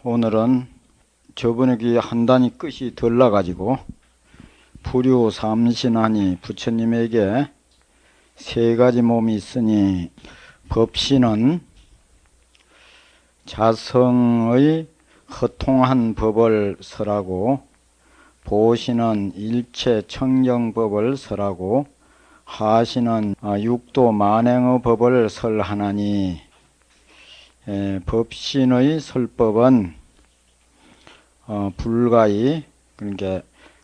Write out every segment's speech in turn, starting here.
오늘은 저번에 한 단위 끝이 덜 나가지고 불유 삼신하니 부처님에게 세 가지 몸이 있으니 법신은 자성의 허통한 법을 설하고 보신은 일체 청정법을 설하고 하신은 육도 만행의 법을 설하나니 법신의 설법은 불가히 그러니까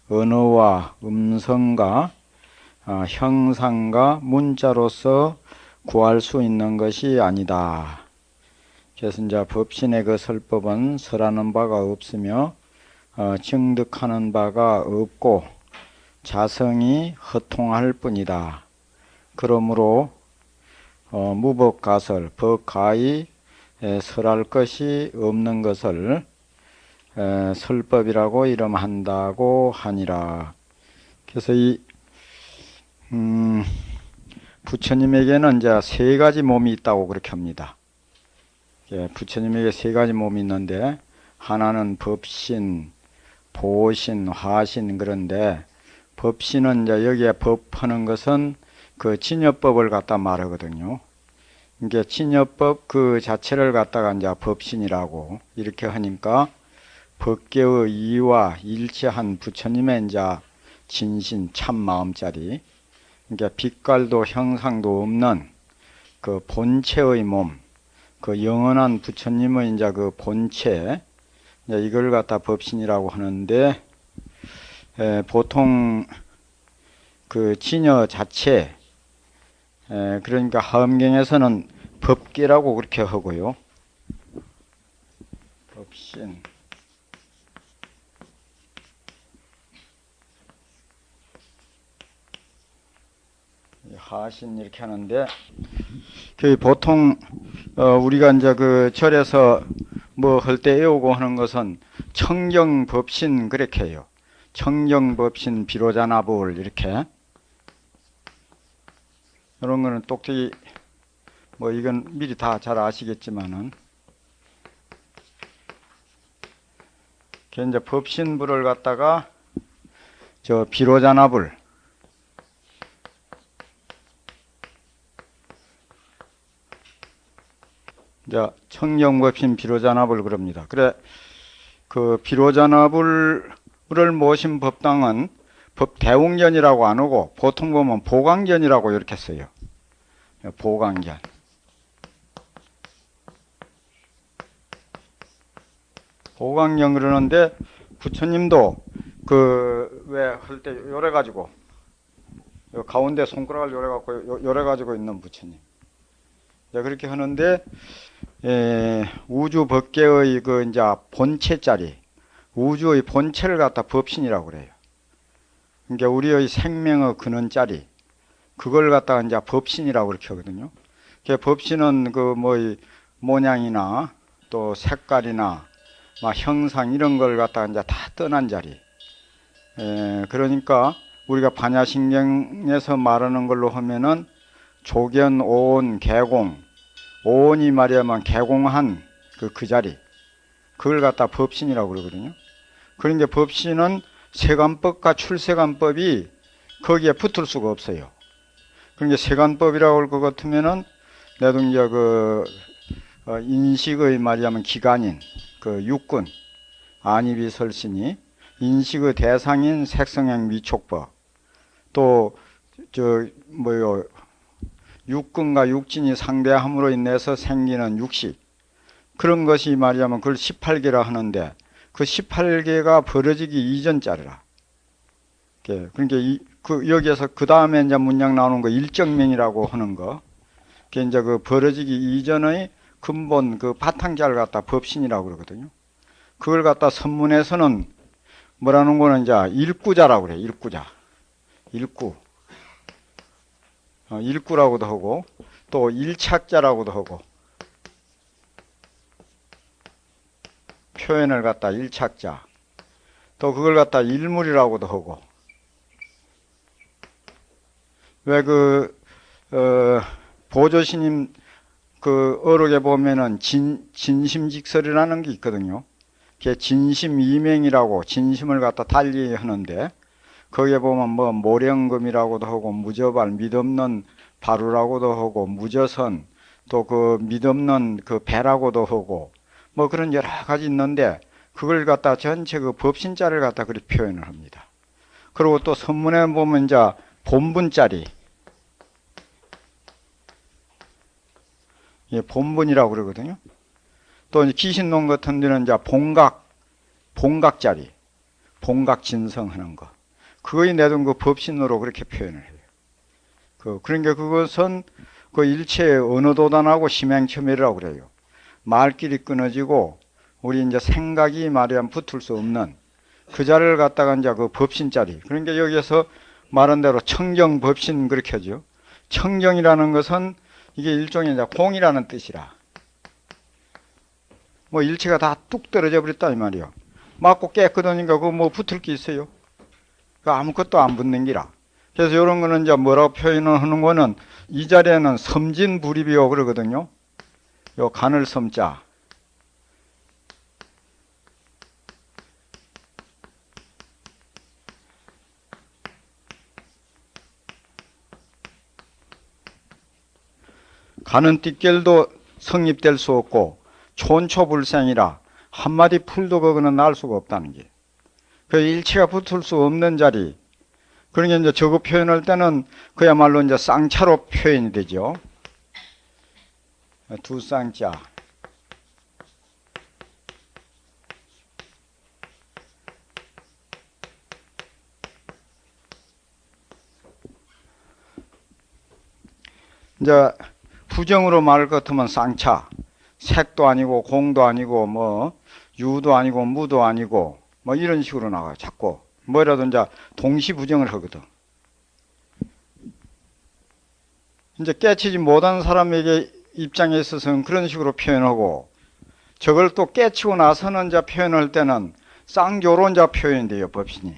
언어와 음성과 형상과 문자로서 구할 수 있는 것이 아니다. 그래서 이제 법신의 그 설법은 설하는 바가 없으며 증득하는 바가 없고 자성이 허통할 뿐이다. 그러므로 무법가설, 법가히 설할 것이 없는 것을 설법이라고 이름한다고 하니라. 그래서 이 부처님에게는 이제 세 가지 몸이 있다고 그렇게 합니다. 부처님에게 세 가지 몸이 있는데 하나는 법신, 보신, 화신. 그런데 법신은 이제 여기에 법하는 것은 그 진여법을 갖다 말하거든요. 이게 진여법 그 자체를 갖다가 이제 법신이라고 이렇게 하니까 법계의 이와 일치한 부처님의 이제 진신 참 마음자리, 그러니까 빛깔도 형상도 없는 그 본체의 몸, 그 영원한 부처님의 이제 그 본체, 이제 이걸 갖다 법신이라고 하는데 보통 그 진여 자체, 그러니까 하엄경에서는 법계라고 그렇게 하고요. 법신. 하신 이렇게 하는데 그 보통 우리가 이제 그 절에서 뭐 할 때 외우고 하는 것은 청정법신 그렇게 해요. 청정법신 비로자나불 이렇게. 이런 거는 똑똑히 뭐 이건 미리 다 잘 아시겠지만은 이제 법신불을 갖다가 저 비로자나불, 이제 청정법신 비로자나불 그럽니다. 그래 그 비로자나불을 모신 법당은 법대웅전이라고 안 하고 보통 보면 보강전이라고 이렇게 써요. 보강전. 보강전 그러는데 부처님도 그 왜 할 때 요래 가지고 가운데 손가락을 요래 갖고 요래 가지고 있는 부처님. 그렇게 하는데 우주 법계의 그 이제 본체짜리 우주의 본체를 갖다 법신이라고 그래요. 그러니까 우리의 생명의 근원짜리 그걸 갖다가 이제 법신이라고 그렇게 하거든요. 그 법신은 그 뭐 모양이나 또 색깔이나 막 형상 이런 걸 갖다가 이제 다 떠난 자리. 그러니까 우리가 반야신경에서 말하는 걸로 하면은 조견, 오온, 개공. 오온이 말이야만 개공한 그 자리. 그걸 갖다 법신이라고 그러거든요. 그러니까 법신은 세간법과 출세간법이 거기에 붙을 수가 없어요. 그러니까 세간법이라고 할 것 같으면은 내도 이제 그 인식의 말이야만 기관인 그 육군 안입이 설신이 인식의 대상인 색성행 미촉법 또 저 뭐요 육근과 육진이 상대함으로 인해서 생기는 육식 그런 것이 말이야면 그걸 18개라 하는데 그 18개가 벌어지기 이전짜리라. 그러니까 여기에서 그 다음에 이제 문장 나오는 거 일정명이라고 하는 거. 그게 이제 그 벌어지기 이전의 근본 그 바탕자를 갖다 법신이라고 그러거든요. 그걸 갖다 선문에서는 뭐라는 거는 이제 일구자라고 그래. 일구자. 일구. 일구라고도 하고 또 일착자라고도 하고 표현을 갖다 일착자 또 그걸 갖다 일물이라고도 하고 왜 그 보조스님 그 어록에 보면은 진심직설이라는 게 있거든요. 그게 진심이맹이라고 진심을 갖다 달리 하는데 거기에 보면 뭐 모령금이라고도 하고 무저발 믿없는 바루라고도 하고 무저선 또 그 믿없는 그 배라고도 하고 뭐 그런 여러 가지 있는데 그걸 갖다 전체 그 법신자를 갖다 그렇게 표현을 합니다. 그리고 또 선문에 보면 이제 본분자리 예, 본분이라고 그러거든요. 또 기신론 같은 데는 이제 본각자리, 본각 진성하는 거. 그거에 내둔 그 법신으로 그렇게 표현을 해요. 그러니까 그것은 그 일체의 언어도단하고 심행첨예라고 그래요. 말길이 끊어지고 우리 이제 생각이 말하면 붙을 수 없는 그 자리를 갖다가 이제 그 법신자리. 그러니까 여기에서 말한 대로 청정법신 그렇게 하죠. 청정이라는 것은 이게 일종의 이제 공이라는 뜻이라. 뭐 일체가 다 뚝 떨어져 버렸다 이 말이요. 맞고 깨끗하니까 그거 뭐 붙을 게 있어요. 그 아무것도 안 붙는 기라. 그래서 이런 거는 이제 뭐라고 표현을 하는 거는 이 자리에는 섬진불입이요 그러거든요. 요 간을 섬자. 가는 띠결도 성립될 수 없고 촌초불생이라 한마디 풀도 그거는 날 수가 없다는 게. 그 일체가 붙을 수 없는 자리. 그러니까 이제 저거 표현할 때는 그야말로 이제 쌍차로 표현이 되죠. 두 쌍자. 이제 부정으로 말할 것 같으면 쌍차. 색도 아니고 공도 아니고 뭐 유도 아니고 무도 아니고 뭐 이런 식으로 나가요. 자꾸 뭐라도 이제 동시 부정을 하거든. 이제 깨치지 못한 사람에게 입장에 있어서는 그런 식으로 표현하고 저걸 또 깨치고 나서는 이제 표현할 때는 쌍교로 이제 표현이 돼요. 법신이.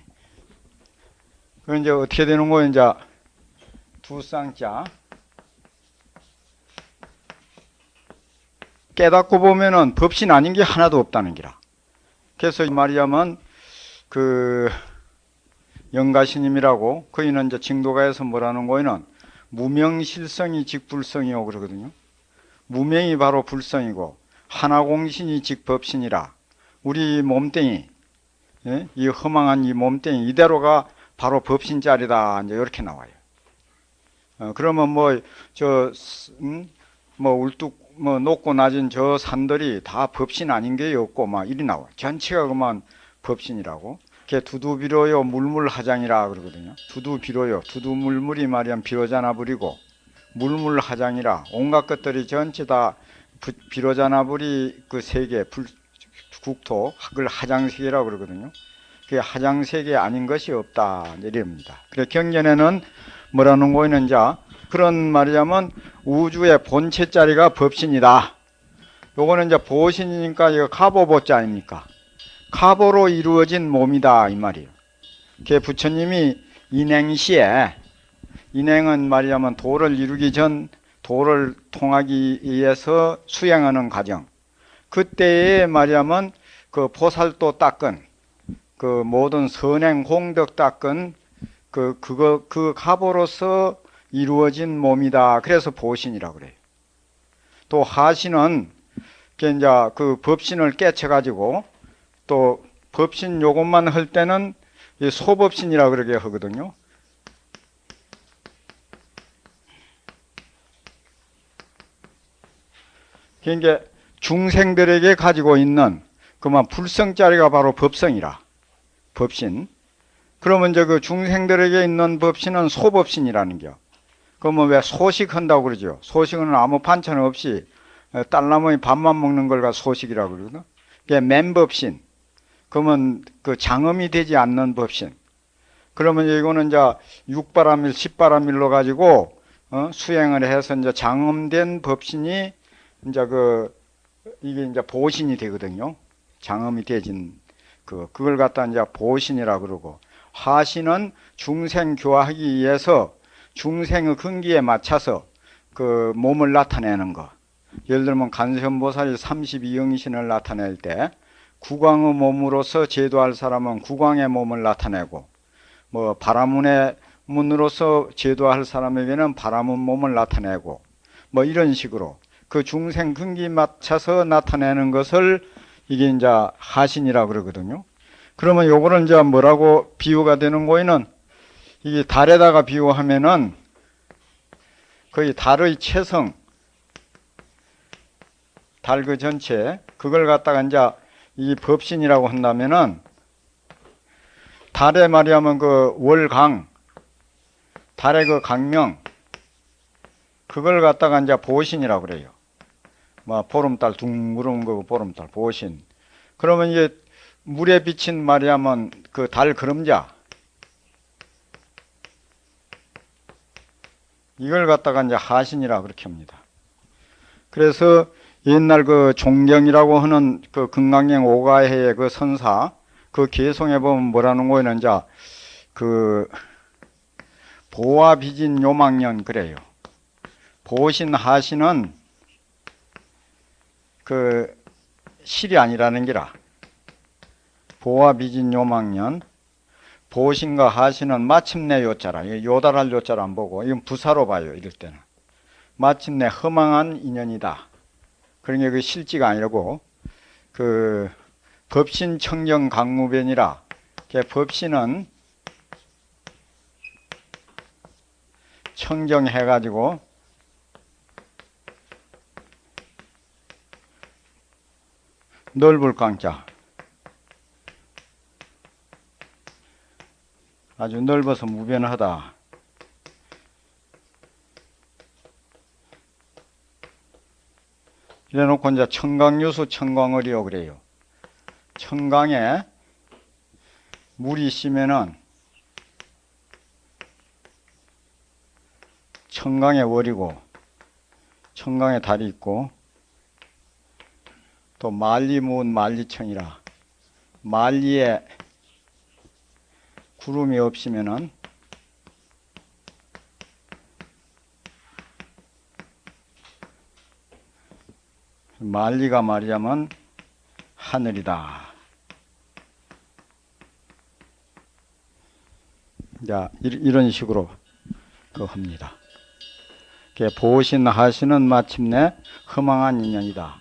그 이제 어떻게 되는 거예요? 이제 두 쌍자. 깨닫고 보면은 법신 아닌 게 하나도 없다는 기라. 그래서 말이야면 그 영가스님이라고 그이는 이제 징도가에서 뭐라는 거에는 무명실성이 직불성이요 그러거든요. 무명이 바로 불성이고 하나공신이 직법신이라 우리 몸뚱이 예? 이 허망한 이 몸뚱이 이대로가 바로 법신자리다 이제 이렇게 나와요. 그러면 뭐 울뚝 뭐 높고 낮은 저 산들이 다 법신 아닌 게 없고 막 이리 나와. 전체가 그만 법신이라고. 걔 두두비로요 물물하장이라 그러거든요. 두두비로요. 두두물물이 말이야 비로자나 부리고 물물하장이라 온갖 것들이 전체 다 비로자나불이 그 세계 국토 그걸 하장세계라고 그러거든요. 그게 하장세계 아닌 것이 없다 이럽니다. 그래 경전에는 뭐라는 거는 이제 그런 말이자면 우주의 본체자리가 법신이다. 요거는 이제 보신이니까 이거 가보보자 아닙니까? 가보로 이루어진 몸이다 이 말이에요. 그 부처님이 인행시에 인행은 말이자면 도를 이루기 전 도를 통하기 위해서 수행하는 과정. 그때에 말이자면 그 보살도 닦은 그 모든 선행 공덕 닦은 그 가보로서 이루어진 몸이다. 그래서 보신이라고 그래요. 또 하신은 이제 그 법신을 깨쳐가지고 또 법신 요것만 할 때는 소법신이라고 그러게 하거든요. 그러니까 중생들에게 가지고 있는 그만 불성자리가 바로 법성이라. 법신. 그러면 이제 그 중생들에게 있는 법신은 소법신이라는 겨. 그러면 왜 소식한다고 그러죠? 소식은 아무 반찬 없이 딸나무에 밥만 먹는 걸 가 소식이라고 그러거든. 그게 맨법신. 그러면 그 장엄이 되지 않는 법신. 그러면 이거는 이제 6바람일, 10바람일로 가지고 수행을 해서 이제 장엄된 법신이 이제 이게 이제 보신이 되거든요. 장엄이 되진 그걸 갖다 이제 보신이라 그러고 하신은 중생 교화하기 위해서 중생의 근기에 맞춰서 그 몸을 나타내는 거. 예를 들면 간세음보살이 32영신을 나타낼 때 국왕의 몸으로서 제도할 사람은 국왕의 몸을 나타내고 뭐 바라문의 문으로서 제도할 사람에게는 바라문 몸을 나타내고 뭐 이런 식으로 그 중생 근기 맞춰서 나타내는 것을 이게 이제 하신이라고 그러거든요. 그러면 요거를 이제 뭐라고 비유가 되는 거에는 이게 달에다가 비유하면은 거의 달의 체성, 달 그 전체 그걸 갖다가 이제 이 법신이라고 한다면은 달에 말이야면 그 월강, 달의 그 강명 그걸 갖다가 이제 보신이라고 그래요. 뭐 보름달 둥그런 거 보름달 보신. 그러면 이게 물에 비친 말이야면 그 달 그림자 이걸 갖다가 이제 하신이라 그렇게 합니다. 그래서 옛날 그 종경이라고 하는 그 금강경 오가해의 그 선사 그 개송해 보면 뭐라는 거에는 이제 그 보와 비진 요망년 그래요. 보신 하신은 그 실이 아니라는 기라. 보와 비진 요망년 보신과 하신은 마침내 요자라. 요달할 요자를 안 보고 이건 부사로 봐요. 이럴 때는 마침내 허망한 인연이다. 그러니까 그 실지가 아니라고 그 법신 청정 강무변이라. 법신은 청정해가지고 넓을 강자 아주 넓어서 무변하다. 이래놓고 이제 청강유수 청광을이요 그래요. 청강에 물이 있으면은 청강에 월이고 청강에 달이 있고 또 만리무은 만리청이라 만리에 구름이 없으면은 만리가 말이자면 하늘이다. 자, 이런 식으로 그 합니다. 보신 하신은 마침내 허망한 인연이다.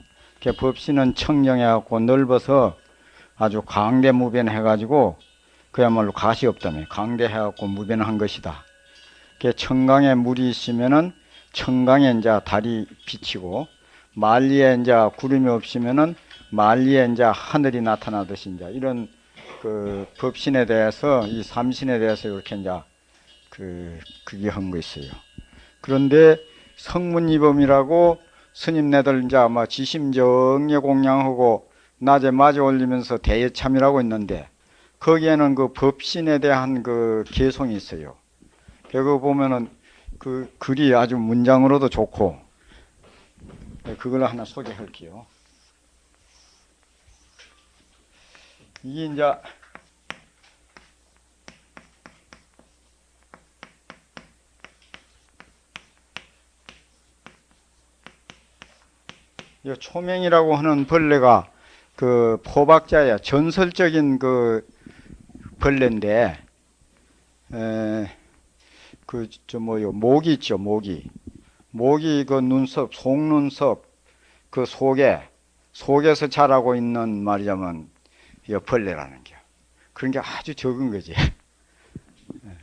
법신은 청정해갖고 넓어서 아주 강대무변해가지고 그야말로 가시 없다며 강대해갖고 무변한 것이다. 청강에 물이 있으면은 청강에 이제 달이 비치고 만리에 이제 구름이 없으면은 만리에 이제 하늘이 나타나듯이 이제 이런 그 법신에 대해서 이 삼신에 대해서 이렇게 이제 그게 한 거 있어요. 그런데 성문이범이라고 스님네들 이제 아마 지심정예 공양하고 낮에 마저 올리면서 대예참이라고 있는데 거기에는 그 법신에 대한 그 개송이 있어요. 그거 보면은 그 글이 아주 문장으로도 좋고 그걸 하나 소개할게요. 이게 이제 이 초명이라고 하는 벌레가 그 포박자야 전설적인 그 벌레인데 그 모기 있죠. 모기 그 눈썹 속눈썹 그 속에서 자라고 있는 말이자면 이 벌레라는 게 그런 게 아주 적은 거지.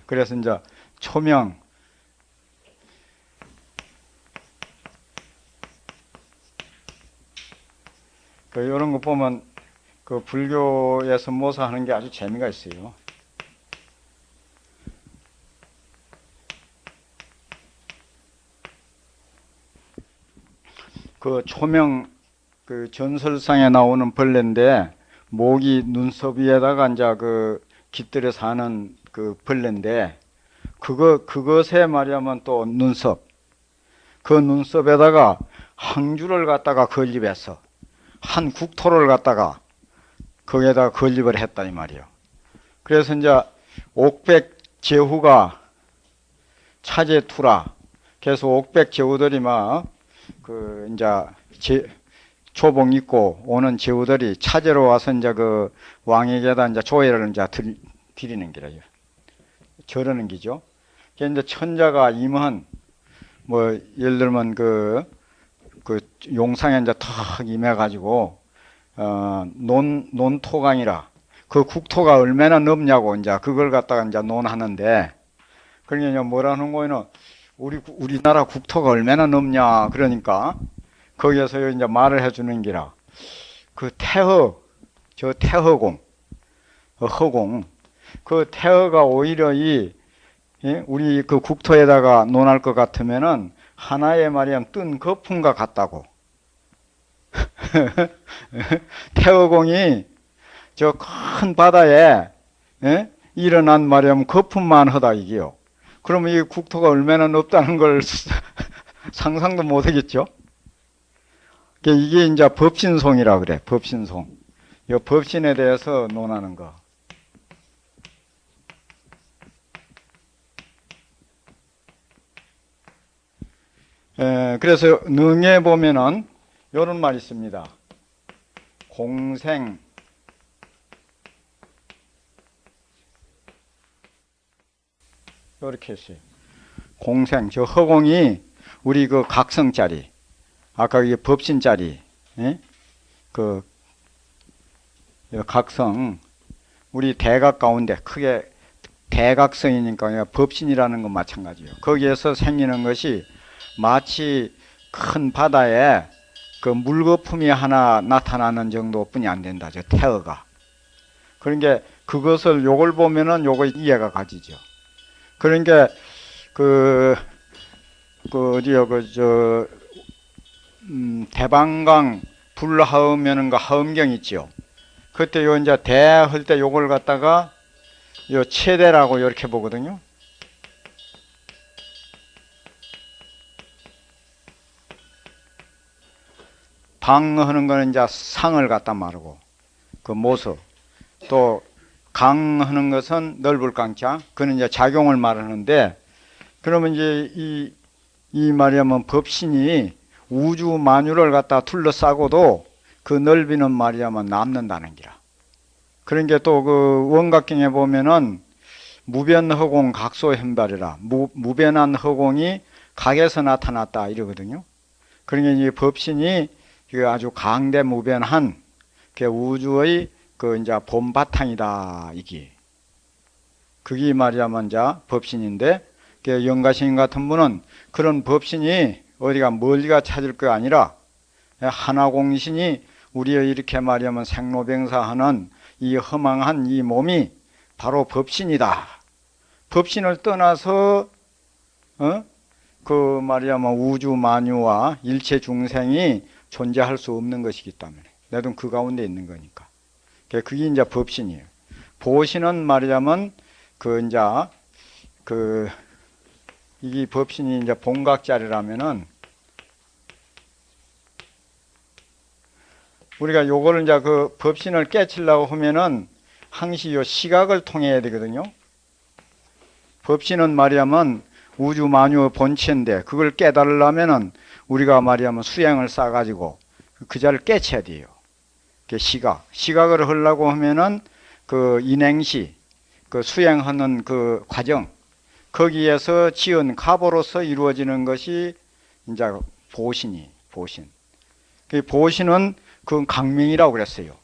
그래서 이제 초명 이런 거 보면 그 불교에서 모사하는 게 아주 재미가 있어요. 그 초명 그 전설상에 나오는 벌레인데 모기 눈썹 위에다가 이제 그 깃들여 사는 그 벌레인데 그것에 말이야면 또 눈썹 그 눈썹에다가 항주를 갖다가 건립해서 한 국토를 갖다가 거기에다가 건립을 했다 이 말이요. 그래서 이제 옥백 제후가 차제투라. 그래서 옥백 제후들이 막 그 이제 초복 입고 오는 제후들이 찾으러 와서 이제 그 왕에게다 이제 조회를 이제 드리는 기라요. 저러는 기죠. 이제 천자가 임한 뭐 예를 들면 그 용상에 이제 탁 임해가지고 논토강이라 그 국토가 얼마나 넓냐고 이제 그걸 갖다가 이제 논하는데 그러니까 뭐라는 거는 우리나라 국토가 얼마나 넓냐 그러니까 거기에서 이제 말을 해주는 기라 그 태허공 그 태허가 오히려 우리 그 국토에다가 논할 것 같으면은 하나의 말이야 뜬 거품과 같다고. 태허공이 저 큰 바다에 일어난 말이야 거품만 하다 이게요. 그러면 이 국토가 얼마나 넓다는 걸 상상도 못 하겠죠. 이게 이제 법신송이라 그래. 법신송. 이 법신에 대해서 논하는 거. 그래서 능에 보면은 이런 말이 있습니다. 공생 이렇게 했어요. 공생 저 허공이 우리 그 각성짜리 아까 이게 법신짜리 그 각성 우리 대각 가운데 크게 대각성이니까 법신이라는 건 마찬가지예요. 거기에서 생기는 것이 마치 큰 바다에 그 물거품이 하나 나타나는 정도뿐이 안 된다. 저 태어가. 그러니까 그것을 요걸 보면은 요거 이해가 가지죠. 그러니까 대방강 불 하으면은 그 하음경 있죠. 그때 요 이제 대 할 때 요걸 갖다가 요 최대라고 이렇게 보거든요. 방하는 거는 이제 상을 갖다 말하고 그 모습 또 강하는 것은 넓을 강자 그는 이제 작용을 말하는데 그러면 이제 이 말이야면 법신이 우주 만유를 갖다 둘러싸고도 그 넓이는 말이야면 남는다는 기라. 그러니까 또 그 원각경에 보면은 무변허공 각소현발이라 무변한 허공이 각에서 나타났다 이러거든요. 그러니까 이 법신이 아주 강대무변한 우주의 그 이제 본바탕이다 이게. 그게 말이야만 이제 법신인데 영가신 같은 분은 그런 법신이 어디가 멀리가 찾을 거 아니라 하나공신이 우리의 이렇게 말이야면 생로병사하는 이 허망한 이 몸이 바로 법신이다. 법신을 떠나서 그 말이야만 우주 만유와 일체 중생이 존재할 수 없는 것이기 때문에 내도 그 가운데 있는 거니까. 그게 이제 법신이에요. 보신은 말이자면 이게 법신이 이제 본각자리라면은 우리가 요거를 이제 그 법신을 깨치려고 하면은 항시 요 시각을 통해야 되거든요. 법신은 말이야면 우주 만유의 본체인데 그걸 깨달으려면은 우리가 말이야면 수행을 쌓아가지고 그 자를 깨쳐야 돼요. 시각을 하려고 하면은 그 인행시, 그 수행하는 그 과정, 거기에서 지은 갑으로서 이루어지는 것이 이제 보신. 그 보신은 그 강명이라고 그랬어요.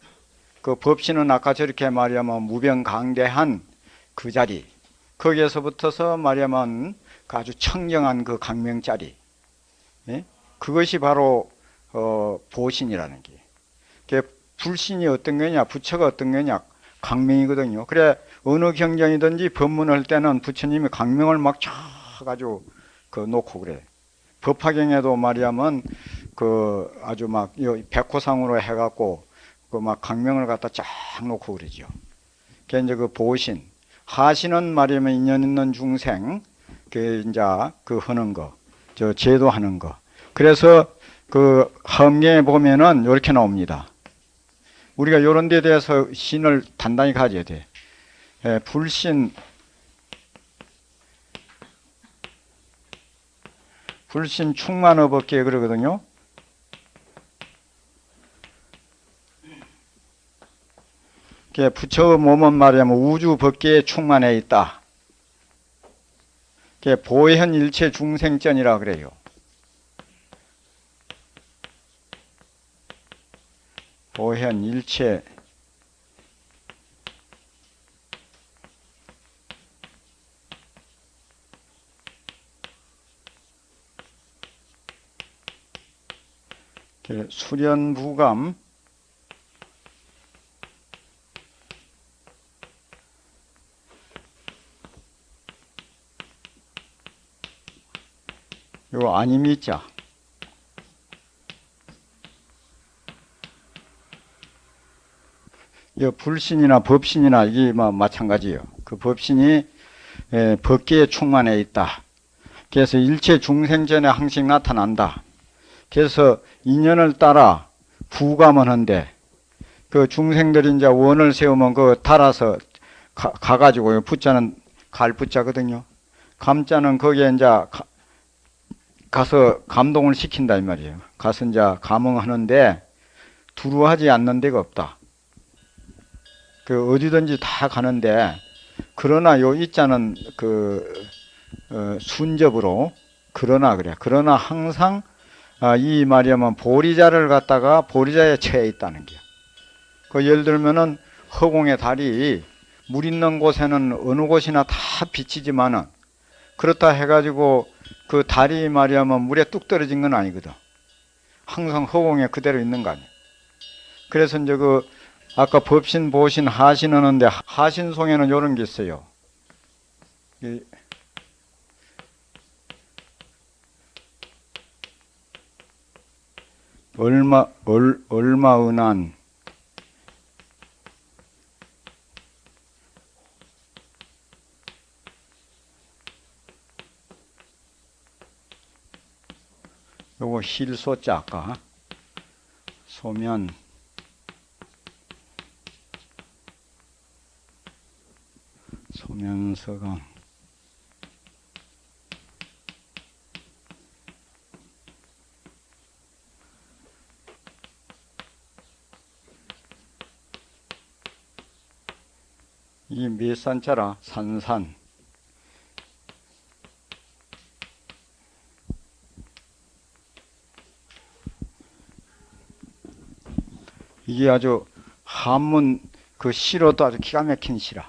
그 법신은 아까 저렇게 말이야면 무변강대한 그 자리, 거기에서부터서 말이야면 그 아주 청정한 그 강명자리, 그것이 바로 보신이라는 게. 불신이 어떤 거냐, 부처가 어떤 거냐, 강명이거든요. 그래 어느 경전이든지 법문할 때는 부처님이 강명을 막 쳐가지고 놓고 그래. 법화경에도 말이야면 아주 막 백호상으로 해갖고 막 강명을 갖다 쫙 놓고 그러죠. 그게 이제 그 보신, 하신은 말이야면 인연 있는 중생 이제 하는 거, 제도하는 거. 그래서 화엄경에 보면은 이렇게 나옵니다. 우리가 이런 데에 대해서 신을 단단히 가져야 돼. 불신 충만어법계 그러거든요. 부처 몸은 말하자면 우주 법계에 충만해 있다. 보현 일체 중생전이라 그래요. 보현 일체 수련부감 요 아니미자 이 불신이나 법신이나 이게 마찬가지예요. 그 법신이 법계에 충만해 있다. 그래서 일체 중생전에 항상 나타난다. 그래서 인연을 따라 부감을 한데 그 중생들이 이제 원을 세우면 그 달아서 가가지고 부자는 갈 부자거든요. 감자는 거기에 이제 가서 감동을 시킨다 이 말이에요. 가서 이제 감흥하는데 두루하지 않는 데가 없다. 그 어디든지 다 가는데 그러나 요 이자는 순접으로 그러나 그래. 그러나 항상 이 말이야만 보리자를 갖다가 보리자에 처해 있다는 게. 그 예를 들면은 허공의 달이 물 있는 곳에는 어느 곳이나 다 비치지만은 그렇다 해가지고 그 달이 말이야만 물에 뚝 떨어진 건 아니거든. 항상 허공에 그대로 있는 거 아니야. 그래서 이제 아까 법신, 보신, 하신 하는데 하신송에는 이런 게 있어요. 얼마 은한 요거 힐소자 아까 소면 소면서강 이 몇 산자라? 산산. 이게 아주 한문 그 시로도 아주 기가 막힌 시라.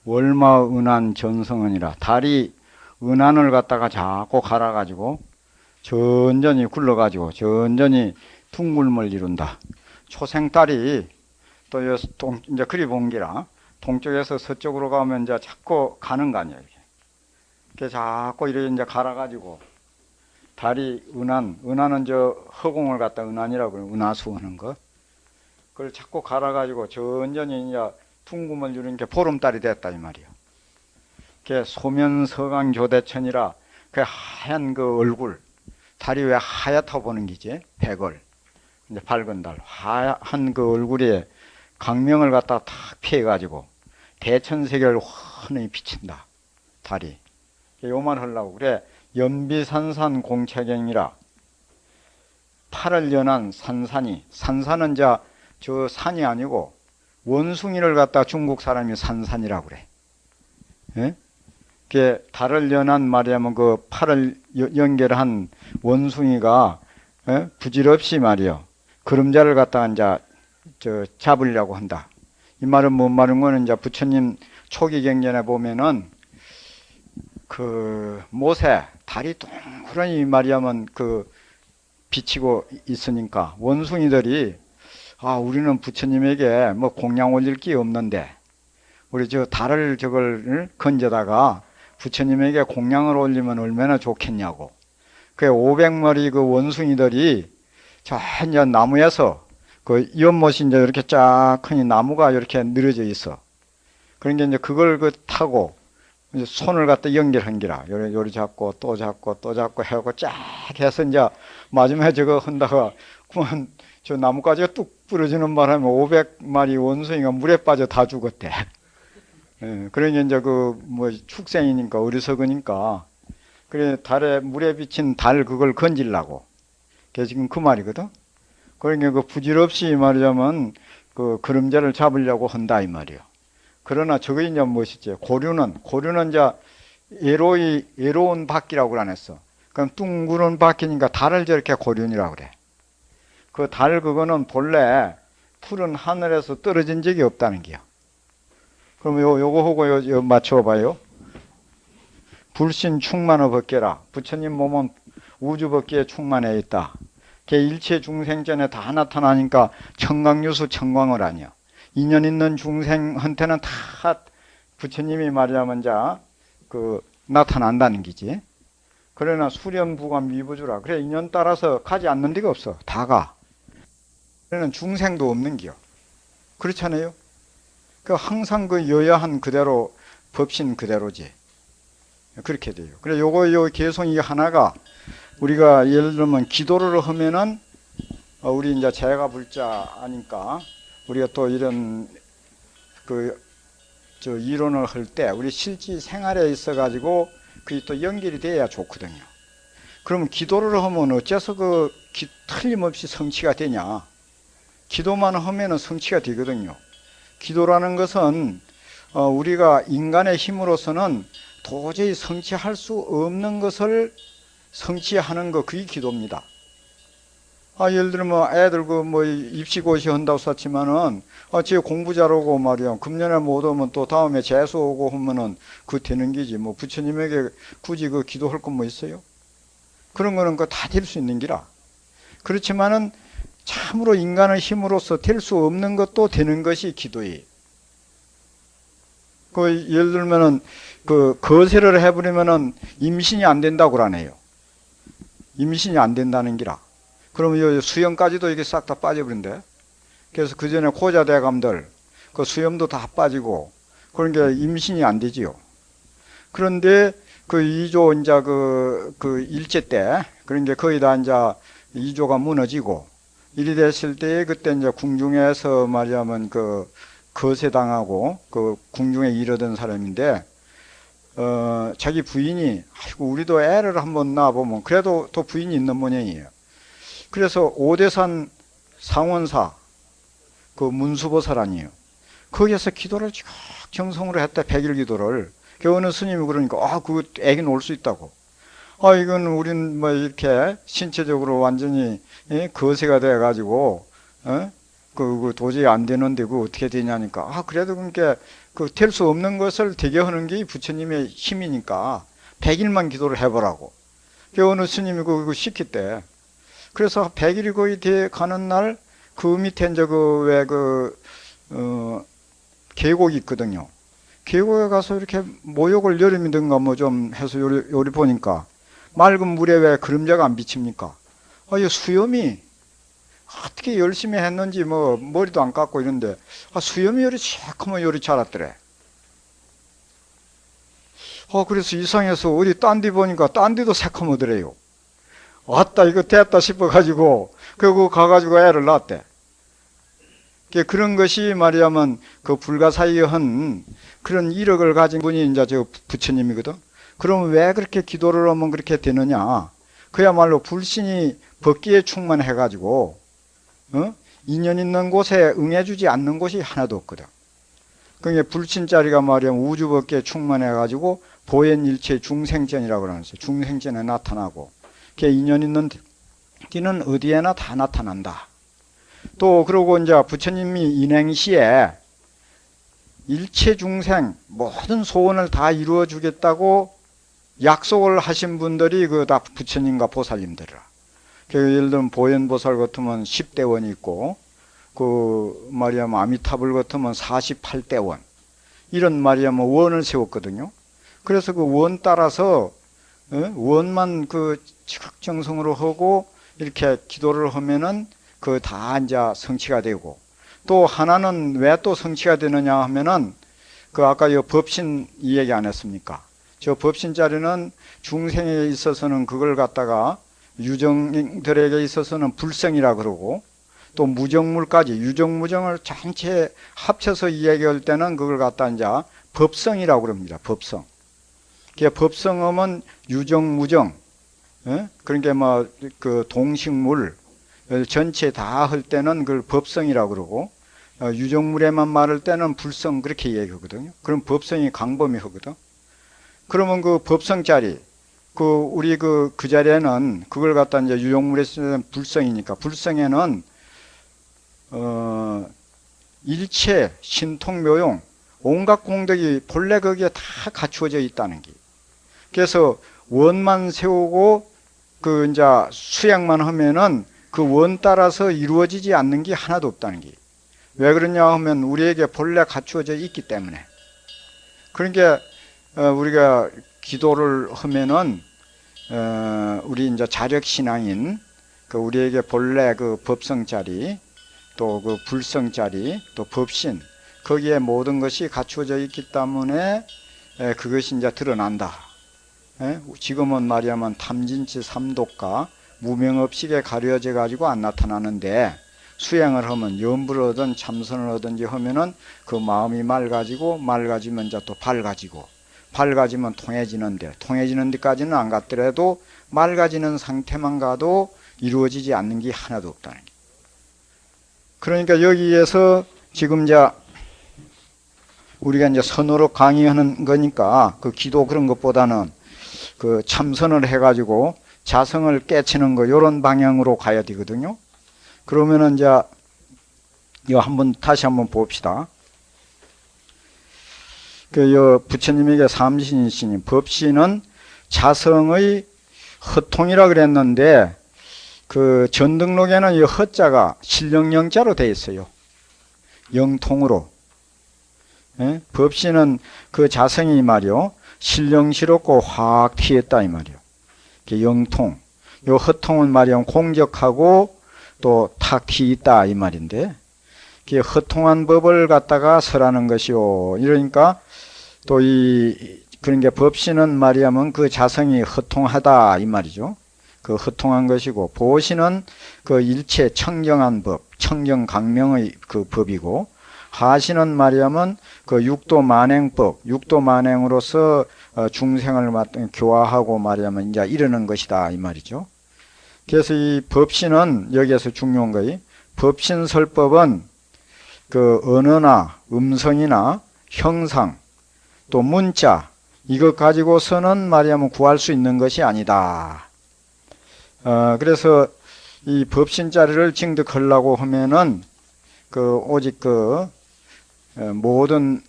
월마 은한 전성은이라. 달이 은한을 갖다가 자꾸 갈아가지고 전전히 굴러가지고 전전히 둥글물 이룬다. 초생달이 또 이제 그리 본기라. 동쪽에서 서쪽으로 가면 이제 자꾸 가는 거 아니야. 이렇게 자꾸 이렇게 이제 갈아가지고 달이 은하는 저 허공을 갖다 은하니라고 그래요. 은하수 하는 거. 그걸 자꾸 갈아가지고 전전히 이제 둥금을 이루는 게 보름달이 됐다 이 말이야. 그게 소면서강 교대천이라 그 하얀 그 얼굴 달이 왜 하얗다고 보는 기지? 백월 이제 밝은 달 하얀 그 얼굴에 강명을 갖다가 탁 피해가지고 대천세계를 환히 비친다. 달이. 요만 하려고 그래. 연비산산 공채경이라. 팔을 연한 산산이. 산산은 저 산이 아니고 원숭이를 갖다 중국 사람이 산산이라고 그래. 예? 그 달을 연한 말이야면 그 팔을 연결한 원숭이가 부질없이 말이요. 그림자를 갖다가 이제 잡으려고 한다. 이 말은 뭔 말인 거는 이제 부처님 초기 경전에 보면은 그 못에 달이 동그라니 말이야면 비치고 있으니까 원숭이들이 우리는 부처님에게 뭐 공양 올릴 게 없는데 우리 달을 저걸 건져다가 부처님에게 공양을 올리면 얼마나 좋겠냐고. 그 500마리 그 원숭이들이 저 이제 나무에서 그 연못이 이제 이렇게 쫙 크니 나무가 이렇게 늘어져 있어. 그러니까 이제 그걸 타고 이제 손을 갖다 연결한 기라. 요리 잡고 또 잡고 또 잡고 해갖고 쫙 해서 이제 마지막에 저거 한다가 그만 저 나무까지가 뚝 부러지는 바람에 500마리 원숭이가 물에 빠져 다 죽었대. 예, 그러니까 이제 축생이니까 어리석으니까 그래 달에 물에 비친 달 그걸 건질라고. 그게 지금 그 말이거든. 그러니까 부질없이 말하자면 그 그림자를 잡으려고 한다 이 말이요. 그러나 저거 이제 무엇이지? 고류는 이제 외로운 바퀴라고 안 했어. 그럼 둥그런 바퀴니까 달을 저렇게 고륜이라고 그래. 그 달 그거는 본래 푸른 하늘에서 떨어진 적이 없다는 게요. 그럼 요거 하고 요 맞춰봐요. 불신 충만의 법계라. 부처님 몸은 우주 법계에 충만해 있다. 걔 일체 중생전에 다 나타나니까 청강유수 청광을 아니야. 인연 있는 중생한테는 다 부처님이 말하자면 그 나타난다는 기지. 그러나 수련부가 미부주라. 그래 인연 따라서 가지 않는 데가 없어. 다 가. 그러나 중생도 없는 기요. 그렇잖아요. 그 항상 그 여야한 그대로 법신 그대로지. 그렇게 돼요. 그래 요 개성이 하나가 우리가 예를 들면 기도를 하면은 우리 이제 제가 불자 아니까 우리가 또 이런 이론을 할 때 우리 실제 생활에 있어 가지고 그게 또 연결이 돼야 좋거든요. 그러면 기도를 하면 어째서 틀림없이 성취가 되냐? 기도만 하면은 성취가 되거든요. 기도라는 것은 우리가 인간의 힘으로서는 도저히 성취할 수 없는 것을 성취하는 거, 그게 기도입니다. 예를 들면 애들 입시고시 한다고 썼지만은 쟤 공부 잘하고 말이야 금년에 못 오면 또 다음에 재수 오고 하면은 그 되는 기지. 뭐 부처님에게 굳이 그 기도할 건 뭐 있어요? 그런 거는 다 될 수 있는 기라. 그렇지만은 참으로 인간의 힘으로서 될 수 없는 것도 되는 것이 기도예요. 예를 들면은 거세를 해버리면은 임신이 안 된다고 그러네요. 임신이 안 된다는 기라. 그러면 수염까지도 이게 싹 다 빠져버린대. 그래서 그 전에 고자대감들 그 수염도 다 빠지고 그런 게 임신이 안 되지요. 그런데 그 2조 이제 그 일제 때 그런 게 거의 다 이제 2조가 무너지고 이리 됐을 때 그때 이제 궁중에서 말하자면 거세당하고 궁중에 이르던 사람인데 자기 부인이 아이고 우리도 애를 한번 낳아보면 그래도 또 부인이 있는 모양이에요. 그래서 오대산 상원사 문수보살 아니에요. 거기에서 기도를 쭉 정성으로 했대. 100일 기도를. 그 어느 스님이 그러니까 그 애기는 올 수 있다고. 이건 우린 이렇게 신체적으로 완전히 거세가 돼 가지고 도저히 안 되는데 어떻게 되냐니까. 그래도 그러니까 될 수 없는 것을 되게 하는 게 부처님의 힘이니까 100일만 기도를 해보라고. 그 어느 스님이 그거 시켰대. 그래서 100일이 거의 돼 가는 날 그 밑에 이제 계곡이 있거든요. 계곡에 가서 이렇게 모욕을 여름이든가 좀 해서 요리 보니까 맑은 물에 왜 그림자가 안 비칩니까? 이 수염이 어떻게 열심히 했는지 머리도 안 깎고 이런데 수염이 요리 새카만 요리 자랐더래. 그래서 이상해서 어디 딴 데 보니까 딴 데도 새카매더래요. 왔다 이거 됐다 싶어가지고 그거 가가지고 애를 낳았대. 그런 것이 말하자면 불가사의에 한 그런 이력을 가진 분이 이제 부처님이거든. 그럼 왜 그렇게 기도를 하면 그렇게 되느냐? 그야말로 불신이 법기에 충만해가지고 인연 있는 곳에 응해주지 않는 곳이 하나도 없거든. 그러니까 불신자리가 말하자면 우주법기에 충만해가지고 보현일체 중생전이라고 그러는데 중생전에 나타나고 인연 있는 데는 어디에나 다 나타난다. 또 그러고 이제 부처님이 인행시에 일체 중생 모든 소원을 다 이루어 주겠다고 약속을 하신 분들이 다 부처님과 보살님들이라. 예를 들면 보현보살 같으면 10대원이 있고 말이야뭐 아미타불 같으면 48대원 이런 말이야뭐 원을 세웠거든요. 그래서 원 따라서 원만 지극정성으로 하고 이렇게 기도를 하면은 다 이제 성취가 되고, 또 하나는 왜 또 성취가 되느냐 하면은 아까 법신 이 얘기 안 했습니까? 저 법신 자리는 중생에 있어서는 그걸 갖다가 유정들에게 있어서는 불성이라 그러고, 또 무정물까지 유정무정을 전체 합쳐서 이야기할 때는 그걸 갖다 이제 법성이라고 그럽니다. 법성. 법성하면 유정무정, 그러니까 동식물 전체 다 할 때는 그걸 법성이라고 그러고, 유정물에만 말할 때는 불성 그렇게 얘기하거든요. 그럼 법성이 강범위 하거든. 그러면 그 법성자리, 우리 그 자리에는 그걸 갖다 이제 유정물에 쓰는 불성이니까, 불성에는, 일체, 신통묘용, 온갖 공덕이 본래 거기에 다 갖추어져 있다는 게. 그래서 원만 세우고 이제 수행만 하면은 그 원 따라서 이루어지지 않는 게 하나도 없다는 게. 왜 그러냐 하면 우리에게 본래 갖추어져 있기 때문에. 그러니까 우리가 기도를 하면은 우리 이제 자력신앙인 우리에게 본래 그 법성자리, 또 그 불성자리, 또 법신, 거기에 모든 것이 갖추어져 있기 때문에 그것이 이제 드러난다. 지금은 말이야만 탐진치 삼독과 무명업식에 가려져 가지고 안 나타나는데, 수행을 하면 염불을 하든 참선을 하든지 하면은 그 마음이 맑아지면 이제 또 밝아지면 통해지는 데까지는 안 갔더라도 맑아지는 상태만 가도 이루어지지 않는 게 하나도 없다는 게. 그러니까 여기에서 지금 이제 우리가 이제 선으로 강의하는 거니까 그 기도 그런 것보다는 그 참선을 해가지고 자성을 깨치는 거, 요런 방향으로 가야 되거든요. 그러면은 이제 이거 다시 한번 봅시다. 부처님에게 삼신이시니 법신은 자성의 허통이라 그랬는데, 그 전등록에는 이 허자가 신령영자로 되어 있어요. 영통으로. 법신은 그 자성이 말이요, 신령스럽고 확 튀었다 이 말이요. 영통. 요 허통은 말이요, 공적하고 또 탁 튀있다 이 말인데, 허통한 법을 갖다가 설하는 것이요. 이러니까 또 그런 게 법신은 말이야면 그 자성이 허통하다 이 말이죠. 그 허통한 것이고, 보신은 그 일체 청정한 법, 청정강명의 그 법이고, 하신은 말이야면 그 육도만행법, 육도만행으로서 중생을 교화하고 말이야면 이제 이르는 것이다 이 말이죠. 그래서 이 법신은 여기에서 중요한 거이, 법신설법은 그 언어나 음성이나 형상, 또 문자, 이것 가지고서는 말이야면 구할 수 있는 것이 아니다. 그래서 이 법신자리를 징득하려고 하면은 오직 모든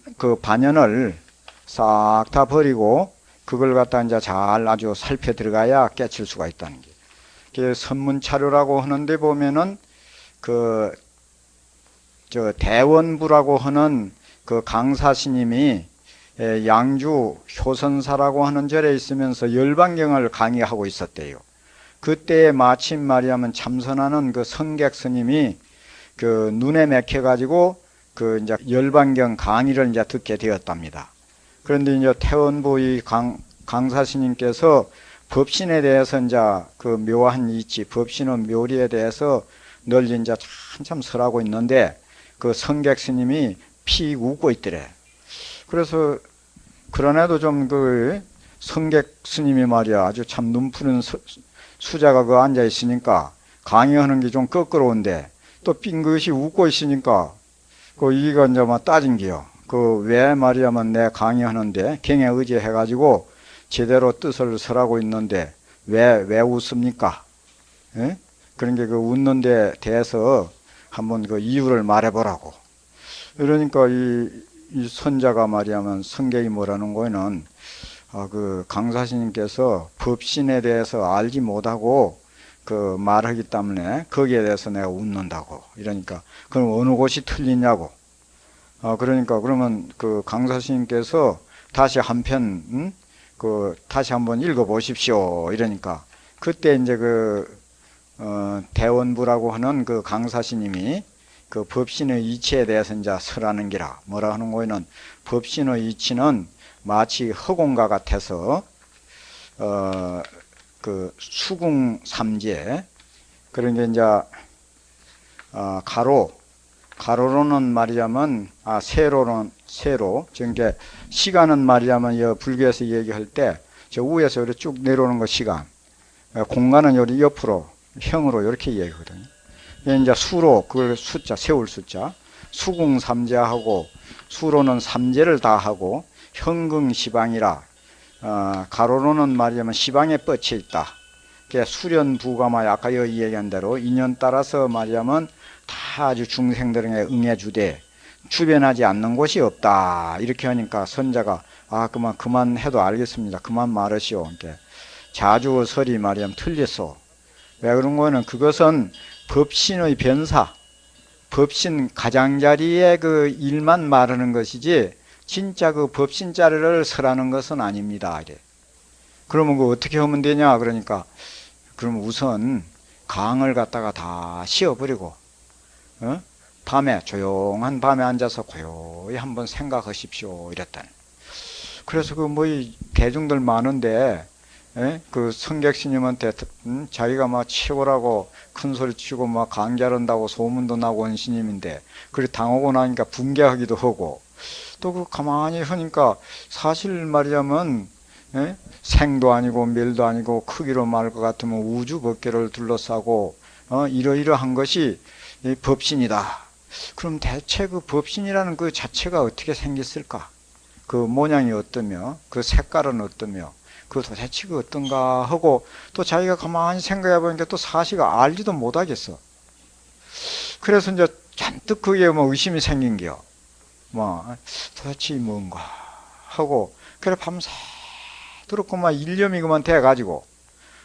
반연을 싹 다 버리고 그걸 갖다 이제 잘 아주 살펴 들어가야 깨칠 수가 있다는 게. 선문차류라고 하는데 보면은 대원부라고 하는 그 강사스님이 양주 효선사라고 하는 절에 있으면서 열반경을 강의하고 있었대요. 그때 마침 말이야면 참선하는 그 성객 스님이 눈에 맥혀가지고 이제 열반경 강의를 이제 듣게 되었답니다. 그런데 이제 태원부 이 강사스님께서 법신에 대해서 이제 그 묘한 이치, 법신의 묘리에 대해서 널리 이제 한참 설하고 있는데, 그 성객 스님이 피 웃고 있더래. 그래서 그런에도 좀 성객 스님이 말이야 아주 참 눈푸른 수자가 앉아 있으니까 강의하는 게 좀 껄끄러운데, 또 빙긋이 웃고 있으니까 이가 이제 막 따진 게요. 왜 말이야면 내 강의하는데 경에 의지해가지고 제대로 뜻을 설하고 있는데 왜 웃습니까? 예? 그런 게 웃는 데 대해서 한번 이유를 말해보라고. 그러니까 이 선자가 말이야면 성격이 뭐라는 거는 강사스님께서 법신에 대해서 알지 못하고 말하기 때문에 거기에 대해서 내가 웃는다고. 이러니까 그럼 어느 곳이 틀리냐고. 그러니까 그러면 강사스님께서 다시 한편 다시 한번 읽어보십시오. 이러니까 그때 이제 대원부라고 하는 강사스님이 법신의 이치에 대해서 이제 설하는 기라. 뭐라 하는 거는, 법신의 이치는 마치 허공과 같아서 수궁삼재, 그런 게 이제 가로로는 말이자면 세로, 그러니까 시간은 말이자면 불교에서 얘기할 때 저 위에서 이렇게 쭉 내려오는 거 시간, 공간은 여기 옆으로 형으로 이렇게 얘기하거든요. 이제 수로, 그걸 숫자, 세울 숫자, 수궁삼재하고 수로는 삼재를 다 하고 현긍시방이라 가로로는 말하자면 시방에 뻗쳐 있다. 수련부가마 아까 여기 얘기한 대로 인연 따라서 말하자면 다 아주 중생들에게 응해주되 주변하지 않는 곳이 없다. 이렇게 하니까 선자가 그만 해도 알겠습니다. 그만 말하시오. 이렇게 자주 설이 말하자면 틀렸어. 왜 그런 거는 그것은 법신의 변사, 법신 가장자리의 그 일만 말하는 것이지 진짜 그 법신 자리를 설하는 것은 아닙니다. 이래. 그러면 그 어떻게 하면 되냐? 그러니까 그럼 우선 강을 갖다가 다 씌워버리고 밤에 조용한 밤에 앉아서 고요히 한번 생각하십시오. 이랬다는. 그래서 그 뭐 대중들 많은데 그 성객스님한테 자기가 막 최고라고 큰 소리 치고 막 강좌한다고 소문도 나고 온 스님인데 그리 당하고 나니까 붕괴하기도 하고 또 그 가만히 하니까 사실 말이자면 생도 아니고 멸도 아니고 크기로 말할 것 같으면 우주 법계를 둘러싸고 이러이러한 것이 법신이다. 그럼 대체 그 법신이라는 그 자체가 어떻게 생겼을까? 그 모양이 어떠며 그 색깔은 어떠며 그 도대체 그 어떤가 하고 또 자기가 가만히 생각해 보니까 또 사실가 알지도 못하겠어. 그래서 이제 잔뜩 그게 뭐 의심이 생긴겨. 뭐 도대체 뭔가 하고 그래 밤새도록 그만 일념이 그만 돼가지고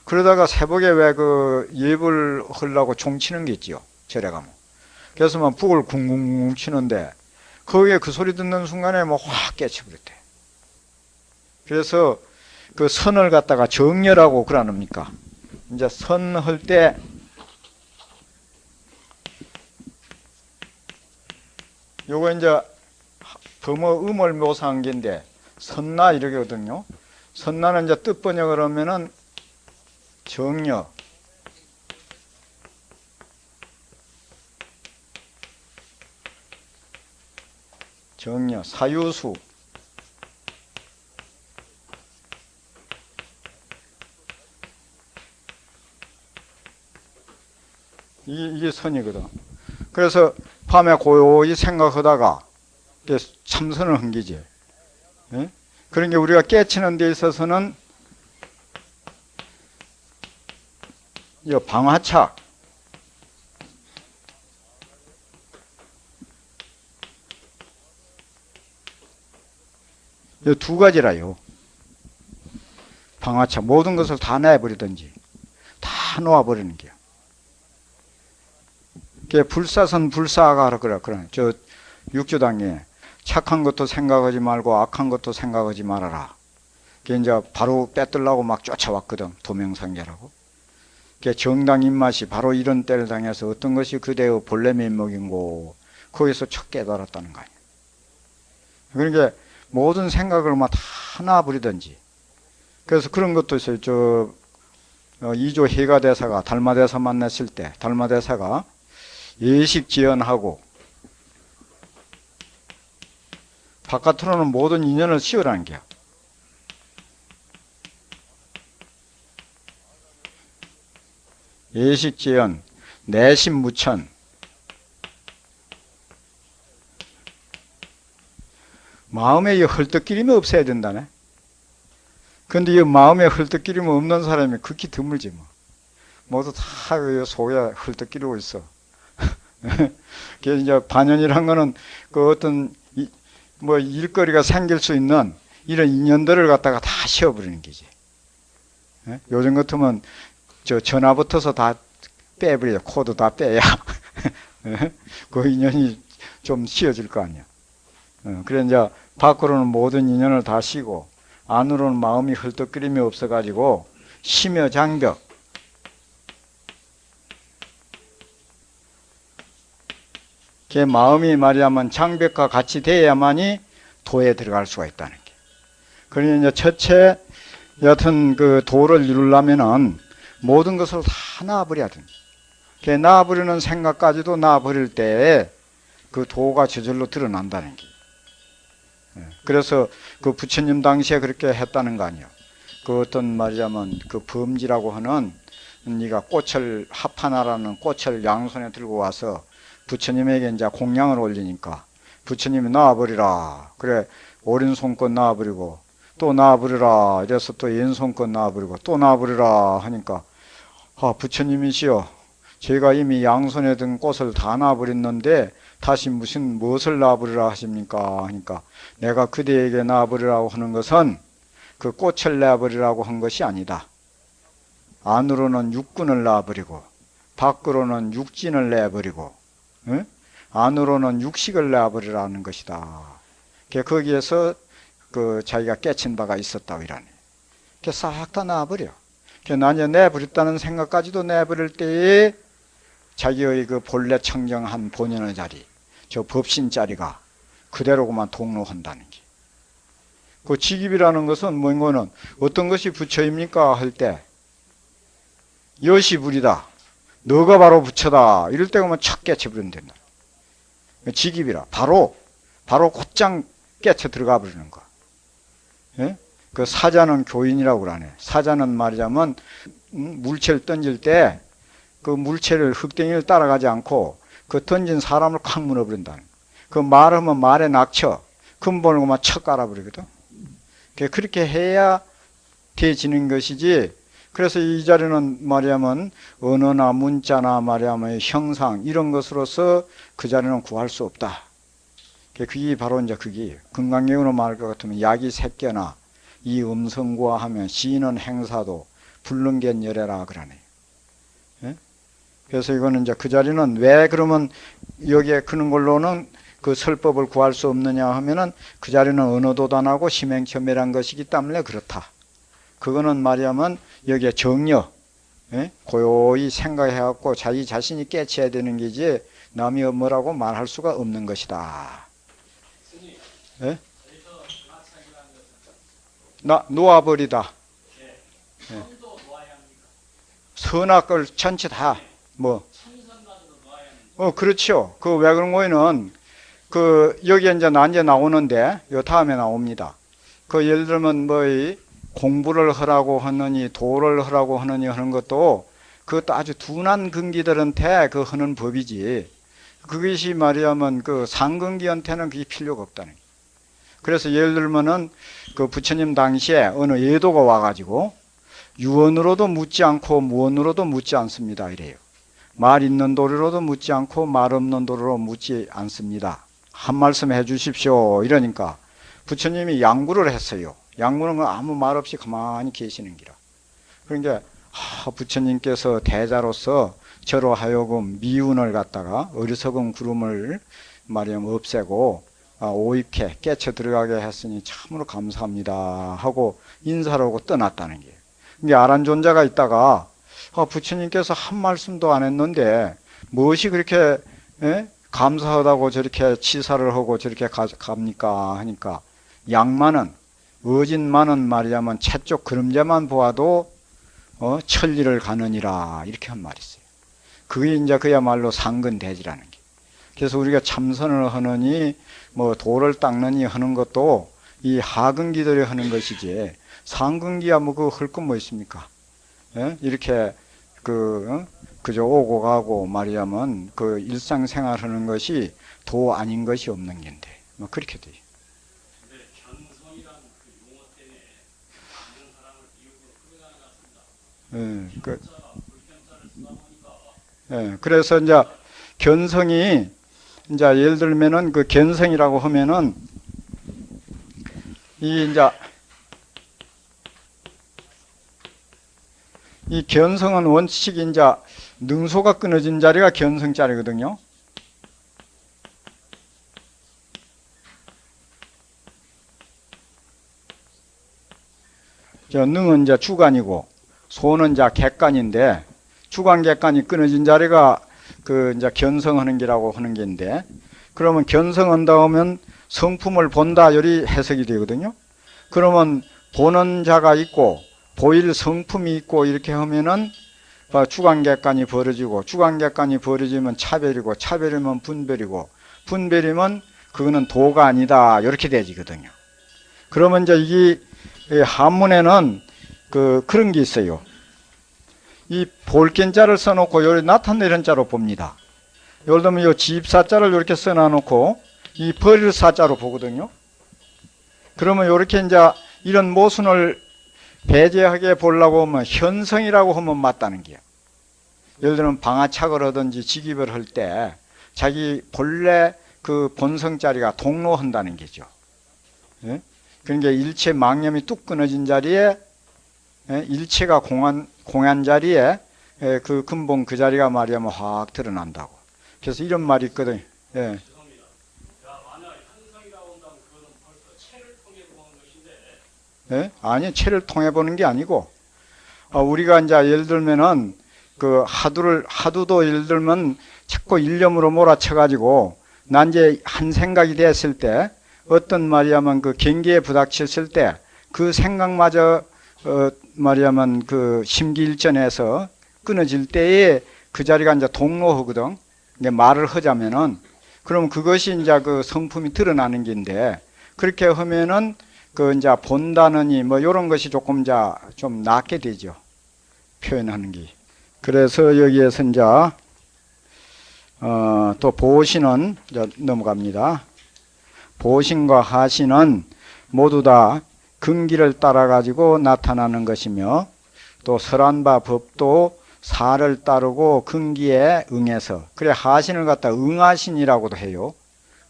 그러다가 새벽에 왜 그 예불 하려고 종 치는 게 있지요. 절에 가면. 그래서 막 북을 쿵쿵쿵 치는데 거기에 그 소리 듣는 순간에 뭐 확 깨쳐버렸대. 그래서 그 선을 갖다가 정렬하고 그러합니까? 이제 선할 때 요거 이제 범어 음을 묘사한 게인데 선나 이러거든요. 선나는 이제 뜻 번역을 하면은 정려, 사유수, 이게 선이거든. 그래서 밤에 고요히 생각하다가 참선을 한 거지. 그러니까 우리가 깨치는 데 있어서는 이 방화차, 이 두 가지라요. 방화차 모든 것을 다 내버리든지 다 놓아버리는 게요. 불사선 불사가 그래. 저 육조당에 착한 것도 생각하지 말고 악한 것도 생각하지 말아라. 그게 이제 바로 빼들라고 막 쫓아왔거든. 도명상계라고. 그게 정당 입맛이 바로 이런 때를 당해서 어떤 것이 그대의 본래 면목인고 거기서 첫 깨달았다는 거 아니야. 그러니까 모든 생각을 막 다 놔버리든지. 그래서 그런 것도 있어요. 저 이조 해가대사가 달마대사 만났을 때 달마대사가 예식지연하고 바깥으로는 모든 인연을 씌우라는 게야. 예식지연, 내심무천. 마음에 이 헐떡기림이 없어야 된다네. 근데 이 마음에 헐떡기림이 없는 사람이 극히 드물지 뭐. 모두 다 속에 헐떡기리고 있어. 그래서 이제 반연이란 거는 그 어떤 뭐 일거리가 생길 수 있는 이런 인연들을 갖다가 다 씌워버리는 거지. 요즘 같으면 저 전화 붙어서 다 빼버려. 코드 다 빼야 그 인연이 좀 씌워질 거 아니야. 그래 이제 밖으로는 모든 인연을 다 씌고 안으로는 마음이 헐떡거림이 없어가지고 심여장벽. 그 마음이 말이야만 장벽과 같이 돼야만이 도에 들어갈 수가 있다는 게. 그러니 이제 첫째 여튼 그 도를 이루려면은 모든 것을 다 놔버려야 된다. 그 놔버리는 생각까지도 놔버릴 때에 그 도가 저절로 드러난다는 게. 그래서 그 부처님 당시에 그렇게 했다는 거 아니에요. 그 어떤 말이자면 그 범지라고 하는 네가 꽃을 합하나라는 꽃을 양손에 들고 와서 부처님에게 이제 공양을 올리니까 부처님이 놔버리라. 그래, 오른손껏 놔버리고 또 놔버리라. 이래서 또 왼손껏 놔버리고 또 놔버리라 하니까, 아, 부처님이시여, 제가 이미 양손에 든 꽃을 다 놔버렸는데 다시 무엇을 놔버리라 하십니까? 하니까, 내가 그대에게 놔버리라고 하는 것은 그 꽃을 놔버리라고 한 것이 아니다. 안으로는 육근을 놔버리고 밖으로는 육진을 내버리고, 응? 안으로는 육식을 놔버리라는 것이다. 거기에서 그 자기가 깨친 바가 있었다 이러네. 싹 다 놔버려. 나중에 내버렸다는 생각까지도 내버릴 때에 자기의 그 본래 청정한 본연의 자리, 저 법신 자리가 그대로고만 동로한다는 게. 그 직입이라는 것은 뭔가는 어떤 것이 부처입니까? 할 때 여시 불이다. 너가 바로 부처다. 이럴 때가만 착 깨쳐버리면 된다. 직입이라. 바로 곧장 깨쳐 들어가 버리는 거. 예? 그 사자는 교인이라고 그러네. 사자는 말하자면 물체를 던질 때 그 물체를 흙덩이를 따라가지 않고 그 던진 사람을 콱 물어버린다는. 그 말하면 말에 낙쳐. 근본을만 척 깔아버리거든. 그렇게 해야 되지는 것이지. 그래서 이 자리는 말하자면 언어나 문자나 말하자면 형상 이런 것으로서 그 자리는 구할 수 없다. 그게 바로 이제 그게 금강경으로 말할 것 같으면 약이 새겨나 이 음성구와 하면 시는 행사도 불능견 열애라 그러네. 예? 그래서 이거는 이제 그 자리는 왜 그러면 여기에 그런 걸로는 그 설법을 구할 수 없느냐 하면은 그 자리는 언어도단하고 심행첨멸한 것이기 때문에 그렇다. 그거는 말하자면 여기에 정려, 예? 고요히 생각해갖고 자기 자신이 깨쳐야 되는 게지 남이 뭐라고 말할 수가 없는 것이다. 예? 놓아버리다. 예. 선악을 전체 다 뭐. 그렇죠. 그 왜 그런 거에는 그 여기 이제 나오는데 요 다음에 나옵니다. 그 예를 들면 뭐 공부를 하라고 하느니 도를 하라고 하느니 하는 것도 그것도 아주 둔한 근기들한테 그 하는 법이지. 그것이 말하자면 그 상근기한테는 그게 필요가 없다는 거예요. 그래서 예를 들면은 그 부처님 당시에 어느 예도가 와가지고 유언으로도 묻지 않고 무언으로도 묻지 않습니다. 이래요. 말 있는 도리로도 묻지 않고 말 없는 도리로 묻지 않습니다. 한 말씀 해 주십시오. 이러니까 부처님이 양구를 했어요. 양구는 아무 말 없이 가만히 계시는 기라. 그러니까 부처님께서 대자로서 저로 하여금 미운을 갖다가 어리석은 구름을 말하자면 없애고 오입해 깨쳐 들어가게 했으니 참으로 감사합니다 하고 인사를 하고 떠났다는 거예요. 근데 아란존자가 있다가 부처님께서 한 말씀도 안 했는데 무엇이 그렇게 감사하다고 저렇게 치사를 하고 저렇게 갑니까 하니까 양만은 어진만은 말이자면 채쪽 그림자만 보아도 천리를 가느니라 이렇게 한 말이 있어요. 그게 이제 그야말로 상근대지라는 게. 그래서 우리가 참선을 하느니 뭐 도를 닦느니 하는 것도 이 하근기들이 하는 것이지 상근기야 뭐 그거 할 건 뭐 있습니까? 예? 이렇게 그저 오고 가고 말이자면 그 일상생활 하는 것이 도 아닌 것이 없는 건데 뭐 그렇게 돼요. 근데 견성이라는 그 용어 때문에 많은 사람을 미혹으로 끌어가는 것 같습니다. 불견자를 쓰다 보니까. 예, 그래서 이제 견성이 이제 예를 들면은 그 견성이라고 하면은 이 견성은 원칙이 이제 능소가 끊어진 자리가 견성 자리거든요. 능은 이제 주간이고 소는 이제 객간인데 주간 객간이 끊어진 자리가 그 이제 견성하는 기라고 하는 게인데 그러면 견성한다 하면 성품을 본다 요리 해석이 되거든요. 그러면 보는 자가 있고 보일 성품이 있고 이렇게 하면은 주간객관이 벌어지고 주간객관이 벌어지면 차별이고 차별이면 분별이고 분별이면 그거는 도가 아니다 이렇게 되지거든요. 그러면 이제 이 한문에는 그런 게 있어요. 이 볼견자를 써놓고 여기 나타내는 자로 봅니다. 예를 들면 이 집사자를 이렇게 써놔놓고 이 버릴 사자로 보거든요. 그러면 이렇게 이제 이런 모순을 배제하게 보려고 하면 현성이라고 하면 맞다는 게요. 예를 들면 방아착을 하든지 직입을 할 때 자기 본래 그 본성 자리가 동로한다는 게죠. 예? 그러니까 일체 망념이 뚝 끊어진 자리에 일체가 공한 자리에 그 근본 그 자리가 말이야면 확 드러난다고. 그래서 이런 말이 있거든요. 예. 죄송합니다. 자, 만약 현성이라고 한다면 그거는 벌써 체를 통해 보는 것인데 예? 아니, 체를 통해 보는 게 아니고, 우리가 이제 예를 들면은 그 하두도 예를 들면 자꾸 일념으로 몰아쳐가지고 난 이제 한 생각이 됐을 때 어떤 말이야면 그 경계에 부닥쳤을 때 그 생각마저 말이야면 그 심기일전에서 끊어질 때에 그 자리가 이제 동로하거든. 이제 말을 하자면은 그럼 그것이 이제 그 성품이 드러나는 게인데 그렇게 하면은 그 이제 본다느니 뭐 이런 것이 조금 이제 좀 낫게 되죠. 표현하는 게. 그래서 여기에서 이제 또 보신은 이제 넘어갑니다. 보신과 하신은 모두 다 근기를 따라 가지고 나타나는 것이며 또 설한 바 법도 사를 따르고 근기에 응해서 그래 하신을 갖다 응하신이라고도 해요.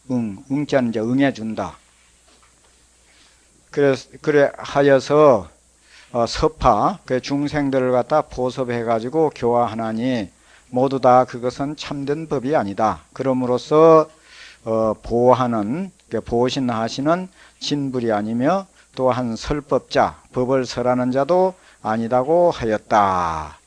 응자는 이제 응해준다. 그래 하여서 서파 그 중생들을 갖다 보섭해 가지고 교화하나니 모두 다 그것은 참된 법이 아니다. 그럼으로써 보하는 보신하시는 진불이 아니며 또한 설법자 법을 설하는 자도 아니다고 하였다.